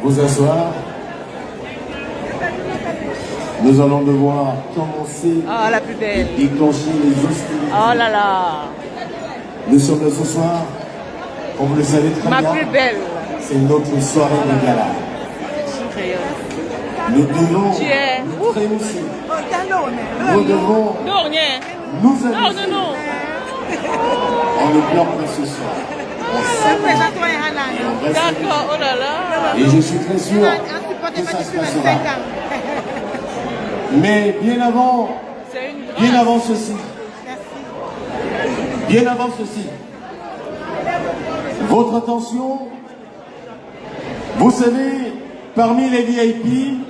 vous asseoir. Nous allons devoir commencer la plus belle. et déclencher les hostilités. Oh là là. Nous sommes là ce soir, comme vous le savez très bien. Ma plus belle. C'est notre soirée de gala. Nous devons nous réussir. Nous devons nous amuser. On ne pleure pas ce soir. D'accord, oh là là. Et je suis très sûr que ça se passera. Mais bien avant ceci, votre attention, vous savez, parmi les VIP,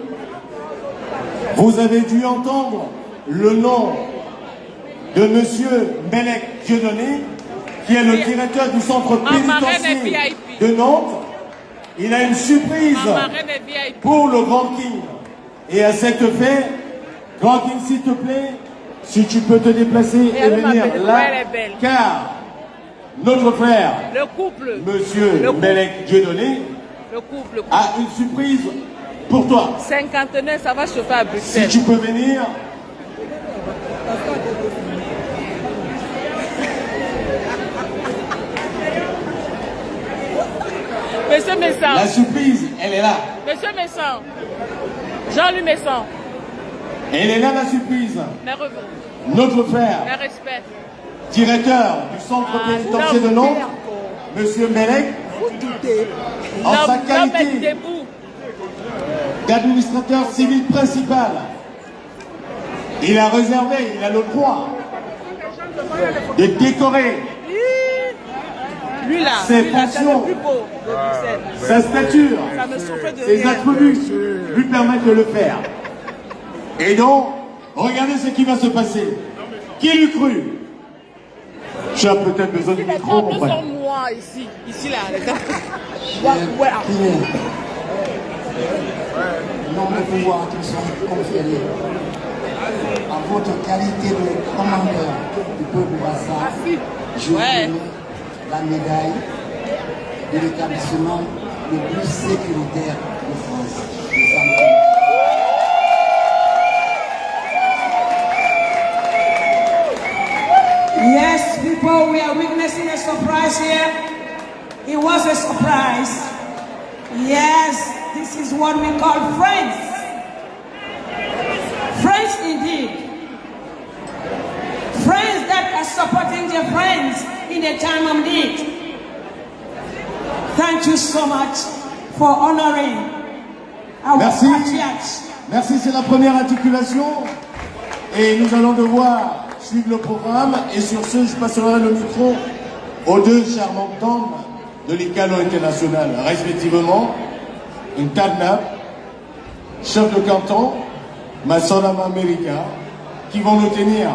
vous avez dû entendre le nom de Monsieur Melek Dieudonné, qui est le directeur du centre pénitentiaire de Nantes. Il a une surprise pour le Grand King. Et à cet effet, Grand King, s'il te plaît, si tu peux te déplacer et venir là, car notre frère, le couple, Monsieur Melek Dieudonné, a une surprise pour toi. 59, ça va chauffer à Bruxelles. Si tu peux venir. Monsieur Messan. La surprise, elle est là. Monsieur Messan. Jean-Louis Messan. Elle est là, la surprise. Mes revenus. Notre frère, Mes respects. directeur du centre pénitentiaire de Nantes, Monsieur Melek, en sa qualité d'administrateur civil principal, il a réservé, il a le droit de décorer lui là, ses fonctions, plus beau de Bruxelles. sa stature, ses attributs lui permettent de le faire. Et donc, regardez ce qui va se passer. Qui l'eût cru? Tu as peut-être besoin du micro, mon frère. Moi ici là, les gars. Non, le pouvoir qui sont conférés à votre qualité de commandeur du peuple Bassa, je vous donne la médaille de l'établissement le plus sécuritaire de France. Yes, people, we are witnessing a surprise here. It was a surprise. Yes, this is what we call friends. Friends indeed. Friends that are supporting their friends in a time of need. Thank you so much for honoring our patriarchs. Merci, c'est la première articulation. Et nous allons devoir suivre le programme. Et sur ce, je passerai le micro aux deux charmantes dames de l'Icalo International, respectivement Ntadna, chef de canton, Masonama America, qui vont nous tenir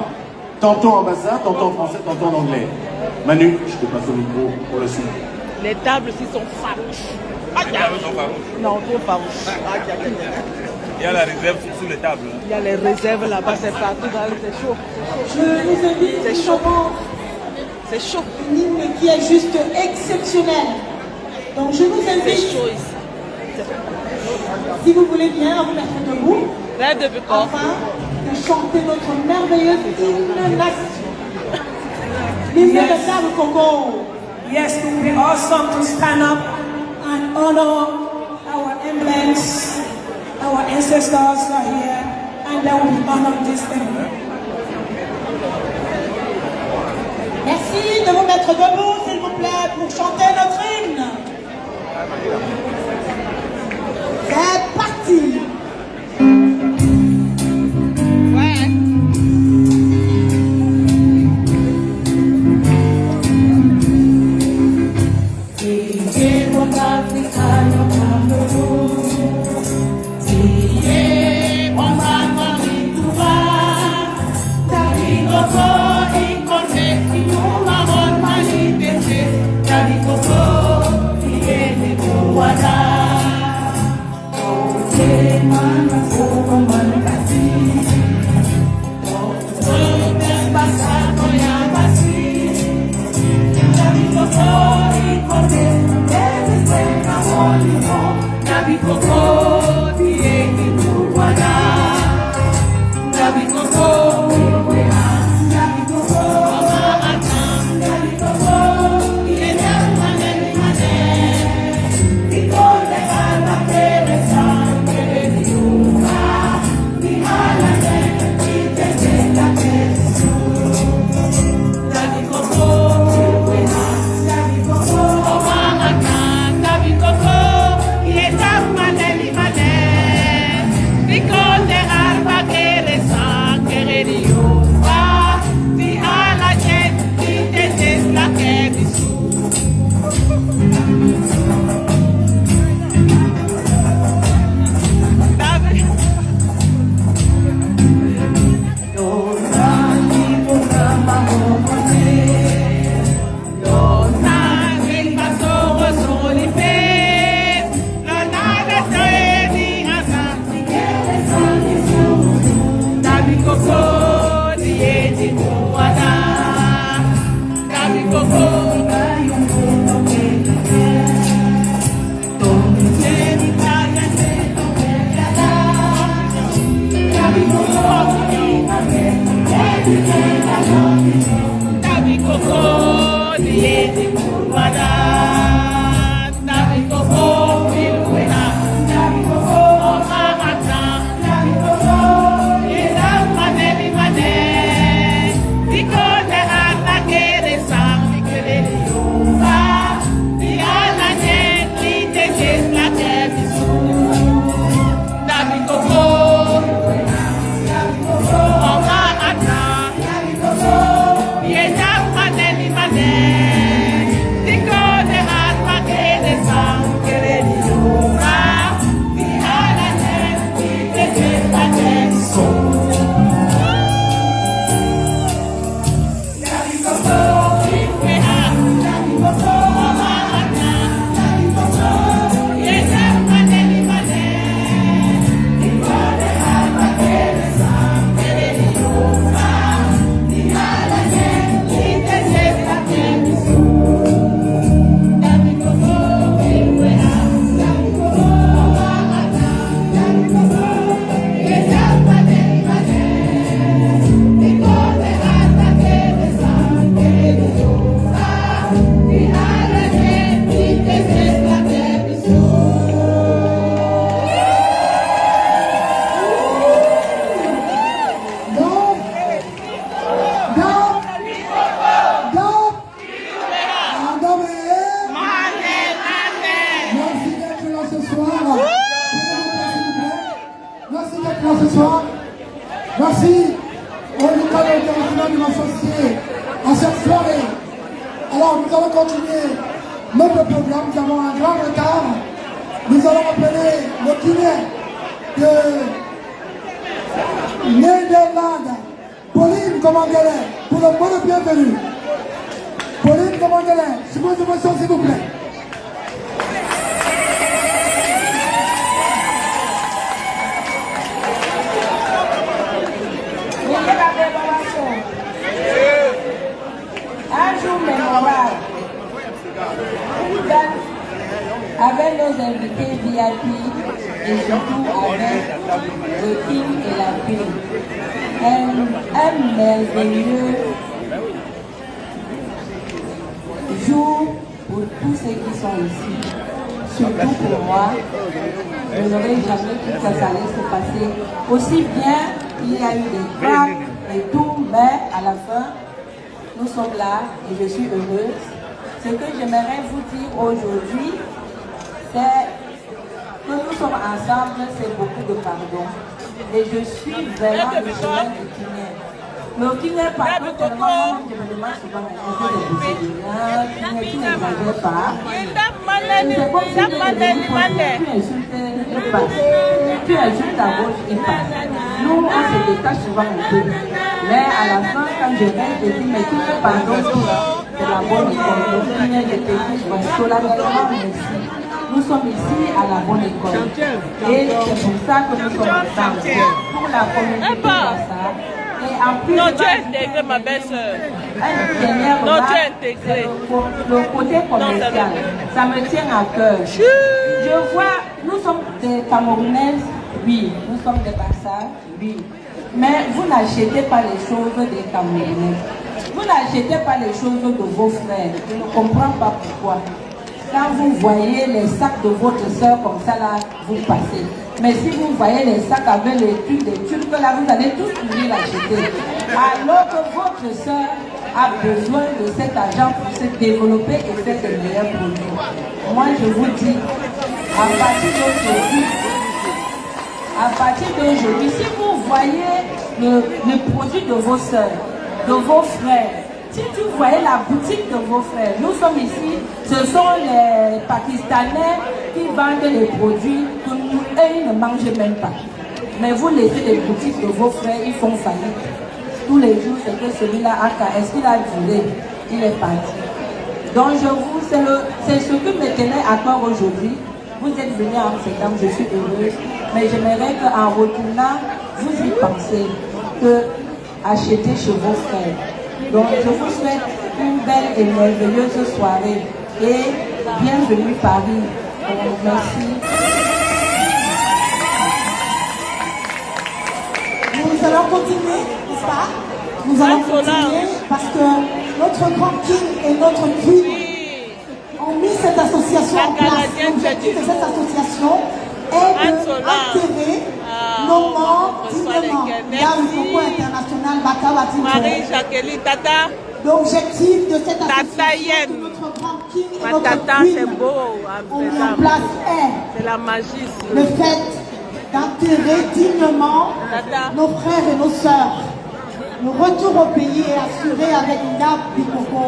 tantôt en bassa, tantôt en français, tantôt en anglais. Manu, je te passe le micro pour la suite. Les tables aussi sont farouches. Les tables sont farouches. Non, trop farouches. Il y a la réserve sous les tables. Il y a les réserves là-bas, c'est partout, c'est chaud. Je vous invite, c'est chaud. C'est chaud. Une hymne qui est juste exceptionnelle. Donc je vous invite, c'est chaud ici. Si vous voulez bien, vous mettre debout. Afin de chanter notre merveilleuse hymne national. L'hymne de Table Congo. Yes, it will be awesome to stand up and honor our emblems. Our ancestors are here, and they will honor this day. Merci de vous mettre debout, s'il vous plaît, pour chanter notre hymne. C'est parti. continuer notre programme. Nous avons un grand retard. Nous allons appeler le Guinéen de Néderlande, Pauline Commandele, pour le mot de bienvenue. Pauline Commandele, sur vos émotions s'il vous plaît. Un jour mémorable avec nos invités VIP et surtout avec le King et la Queen. Un merveilleux jour pour tous ceux qui sont ici. Surtout pour moi, je n'aurais jamais cru que ça allait se passer aussi bien. Il y a eu des craques et tout, mais à la fin, nous sommes là et je suis heureuse. Ce que j'aimerais vous dire aujourd'hui, c'est que nous sommes ensemble, c'est beaucoup de pardon. Et je suis vraiment le chemin du Guinéen. Le Guinéen, par contre, tellement, je me demande souvent un peu de Guinéen qui n'exagère pas. C'est comme si tu insultes, il passe. Tu insultes à gauche, il passe. Nous, on se détache souvent un peu. Mais à la fin, quand je reste, je dis, mais tout ce pardon, c'est la bonne école. Le Guinéen, je te dis, solennellement, merci. Nous sommes ici à la bonne école. Et c'est pour ça que nous sommes ensemble. Pour la communauté de ça. Et en plus, non, tu as intégré ma belle-sœur. Non, tu as intégré. Le côté commercial, ça me tient à cœur. Je vois, nous sommes des Camerounaises, oui. Nous sommes des Barça, oui. Mais vous n'achetez pas les choses des Camerounais. Vous n'achetez pas les choses de vos frères. Je ne comprends pas pourquoi. Quand vous voyez les sacs de votre soeur comme ça, là, vous passez. Mais si vous voyez les sacs avec les trucs des Turcs, là, vous allez tous venir l'acheter. Alors que votre soeur a besoin de cet argent pour se développer et faire de meilleurs produits. Moi, je vous dis, à partir d'aujourd'hui, si vous voyez le produit de vos soeurs, de vos frères, si tu voyais la boutique de vos frères, nous sommes ici, ce sont les Pakistanais qui vendent les produits que nous, eux, ils ne mangent même pas. Mais vous laissez les boutiques de vos frères, ils font faillite. Tous les jours, c'est que celui-là, est-ce qu'il a duré? Il est parti. Donc, c'est ce que me tenait à cœur aujourd'hui. Vous êtes venus à Amsterdam, je suis heureuse. Mais j'aimerais qu'en retournant, vous y pensez que acheter chez vos frères. Donc je vous souhaite une belle et merveilleuse soirée et bienvenue Paris. Merci. Nous allons continuer, n'est-ce pas? Nous allons continuer parce que notre grand King et notre Queen ont mis cette association en place. L'objectif de cette association est d'attirer nos membres dignement. Là, le concours international Bakabati. Marie-Jacqueline, Tata. L'objectif de cette association de notre grand King et notre Queen ont mis en place c'est la magie. Le fait d'enterrer dignement nos frères et nos sœurs. Le retour au pays est assuré avec Ndab Bikoko.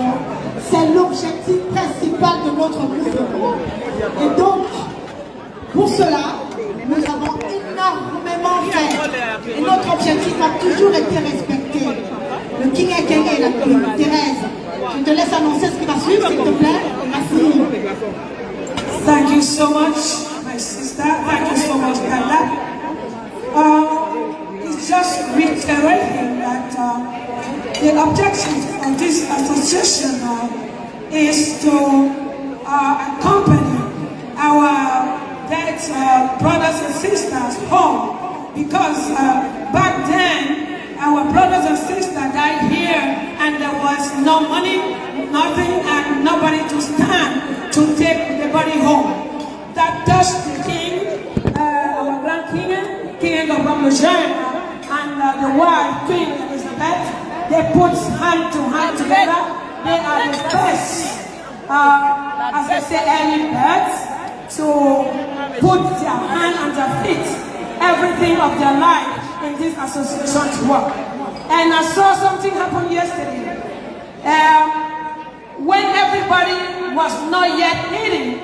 C'est l'objectif principal de notre mouvement. Et donc, pour cela, nous avons énormément fait. Et notre objectif a toujours été respecté. Le King et Kenya et la Queen. Thérèse, je te laisse annoncer ce qui va suivre, s'il te plaît. Merci. Thank you so much, my sister. Thank you so much, Kanda. It's just reiterating that the objective of this association is to accompany our dead brothers and sisters home, because back then our brothers and sisters died here and there was no money, nothing, and nobody to stand to take the body home. That touched the king, our grand king of Ramajang, and the wife, Queen Elizabeth. They put hand to hand together. They are the best, as I say, early birds, to put their hand on their feet, everything of their life in this association's work. And I saw something happen yesterday. when everybody was not yet eating,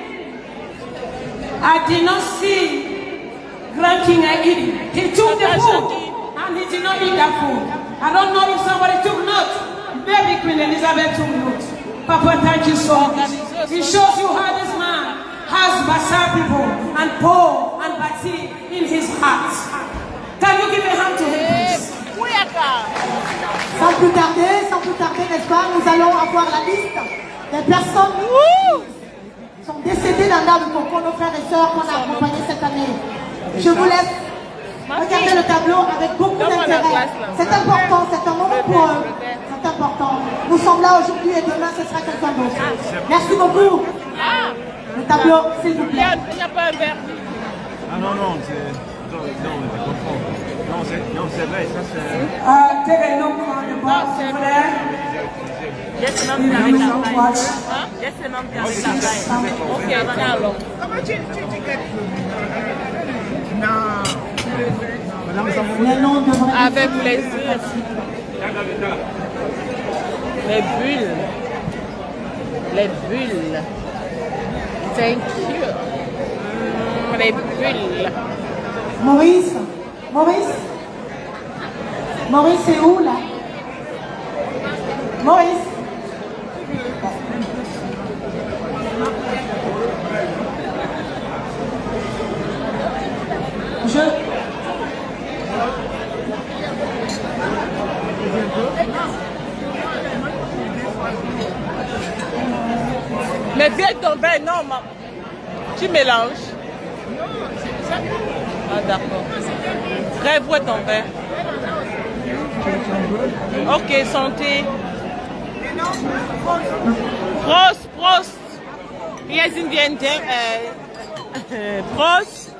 I did not see Grand King eating. He took the food and he did not eat that food. I don't know if somebody took note. Maybe Queen Elizabeth took note. Papa, thank you so much. It shows you how this man has Bassa people and Paul and Bati in his heart. Can you give a hand to him, please? Sans plus tarder, n'est-ce pas, nous allons avoir la liste des personnes qui sont décédées dans l'arbre de coco, nos frères et sœurs qu'on a accompagnés cette année. Je vous laisse regarder le tableau avec beaucoup d'intérêt. C'est important, c'est un moment pour eux. C'est important. Nous sommes là aujourd'hui et demain ce sera quelqu'un d'autre. Merci beaucoup. Le tableau, s'il vous plaît. Il n'y a pas un verre. Ah non, non, c'est... Non, je comprends. Non, c'est vrai, ça c'est... Take a look on the box over there. Yes, non, tu avec la paille. Yes, non, tu avec la paille. Ok, tiens alors. Les noms devraient être Avec plaisir. Les bulles. Les bulles. Thank you. Les bulles. Maurice, c'est où là? Maurice. Mais viens tomber, non, tu mélanges. Ah d'accord. Rêve-moi ton verre. Ok, santé. Prost. Yes, Indian Prost.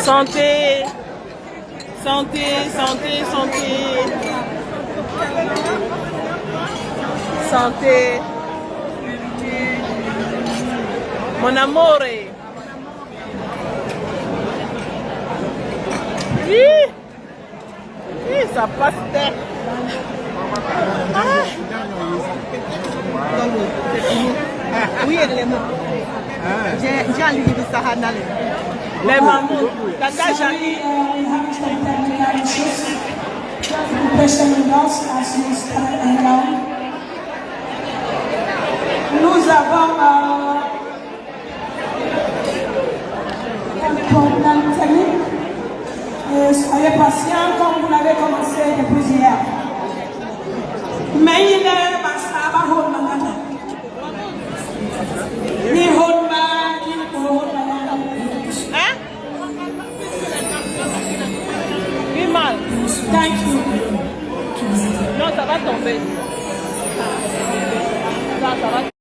Santé. Santé. Mon amore. Oui, ça passe tête. Oui, les mots. J'ai envie de ça. Les mamans. Tata Jackie. Nous avons un problème technique. Soyez patients comme vous l'avez commencé depuis hier. Mais il est Bassa, Hein? Oui, mal. Thank you. Non, ça va tomber. Ça va.